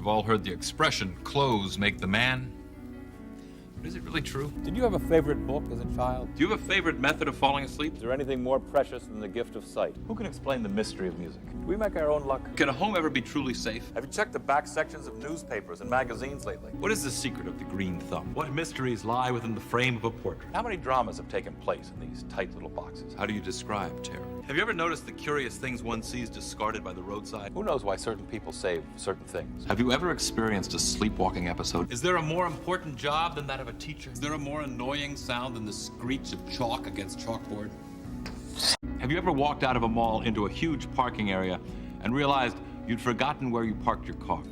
We've all heard the expression, clothes make the man. But is it really true? Did you have a favorite book as a child? Do you have a favorite method of falling asleep? Is there anything more precious than the gift of sight? Who can explain the mystery of music? Do we make our own luck? Can a home ever be truly safe? Have you checked the back sections of newspapers and magazines lately? What is the secret of the green thumb? What mysteries lie within the frame of a portrait? How many dramas have taken place in these tight little boxes? How do you describe terror? Have you ever noticed the curious things one sees discarded by the roadside? Who knows why certain people save certain things? Have you ever experienced a sleepwalking episode? Is there a more important job than that of a teacher? Is there a more annoying sound than the screech of chalk against chalkboard? Have you ever walked out of a mall into a huge parking area and realized you'd forgotten where you parked your car?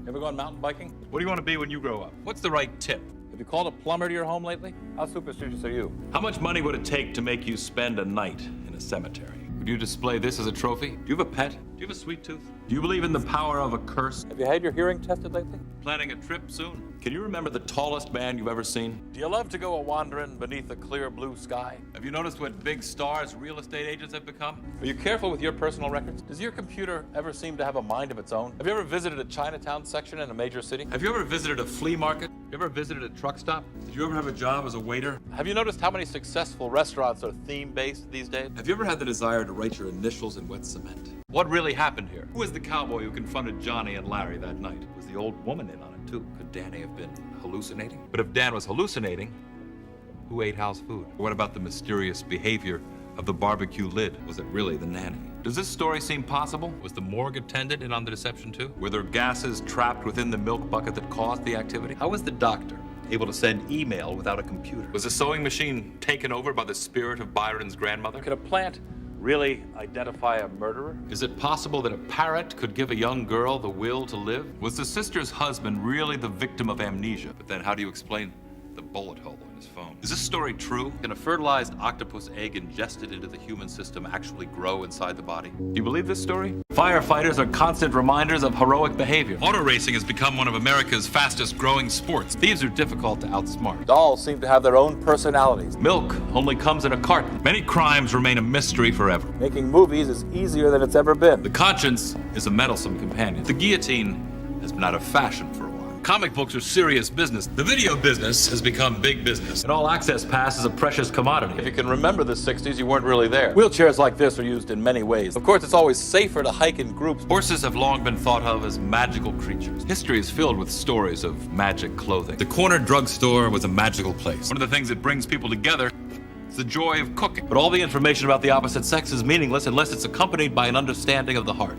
Ever gone mountain biking? What do you want to be when you grow up? What's the right tip? Have you called a plumber to your home lately? How superstitious are you? How much money would it take to make you spend a night in a cemetery? Would you display this as a trophy? Do you have a pet? Do you have a sweet tooth? Do you believe in the power of a curse? Have you had your hearing tested lately? Planning a trip soon? Can you remember the tallest man you've ever seen? Do you love to go a-wandering beneath a clear blue sky? Have you noticed what big stars real estate agents have become? Are you careful with your personal records? Does your computer ever seem to have a mind of its own? Have you ever visited a Chinatown section in a major city? Have you ever visited a flea market? Have you ever visited a truck stop? Did you ever have a job as a waiter? Have you noticed how many successful restaurants are theme-based these days? Have you ever had the desire to write your initials in wet cement? What really happened here? Who was the cowboy who confronted Johnny and Larry that night? Was the old woman in on it too? Could Danny have been hallucinating? But if Dan was hallucinating, who ate house food? Or what about the mysterious behavior of the barbecue lid? Was it really the nanny? Does this story seem possible? Was the morgue attendant in on the deception too? Were there gases trapped within the milk bucket that caused the activity? How was the doctor able to send email without a computer? Was the sewing machine taken over by the spirit of Byron's grandmother? Could a plant really identify a murderer? Is it possible that a parrot could give a young girl the will to live? Was the sister's husband really the victim of amnesia? But then how do you explain the bullet hole in his phone? Is this story true? Can a fertilized octopus egg ingested into the human system actually grow inside the body? Do you believe this story? Firefighters are constant reminders of heroic behavior. Auto racing has become one of America's fastest growing sports. Thieves are difficult to outsmart. Dolls seem to have their own personalities. Milk only comes in a carton. Many crimes remain a mystery forever. Making movies is easier than it's ever been. The conscience is a meddlesome companion. The guillotine has been out of fashion for a while. Comic books are serious business. The video business has become big business. And all access pass is a precious commodity. If you can remember the 60s, you weren't really there. Wheelchairs like this are used in many ways. Of course, it's always safer to hike in groups. Horses have long been thought of as magical creatures. History is filled with stories of magic clothing. The corner drugstore was a magical place. One of the things that brings people together is the joy of cooking. But all the information about the opposite sex is meaningless unless it's accompanied by an understanding of the heart.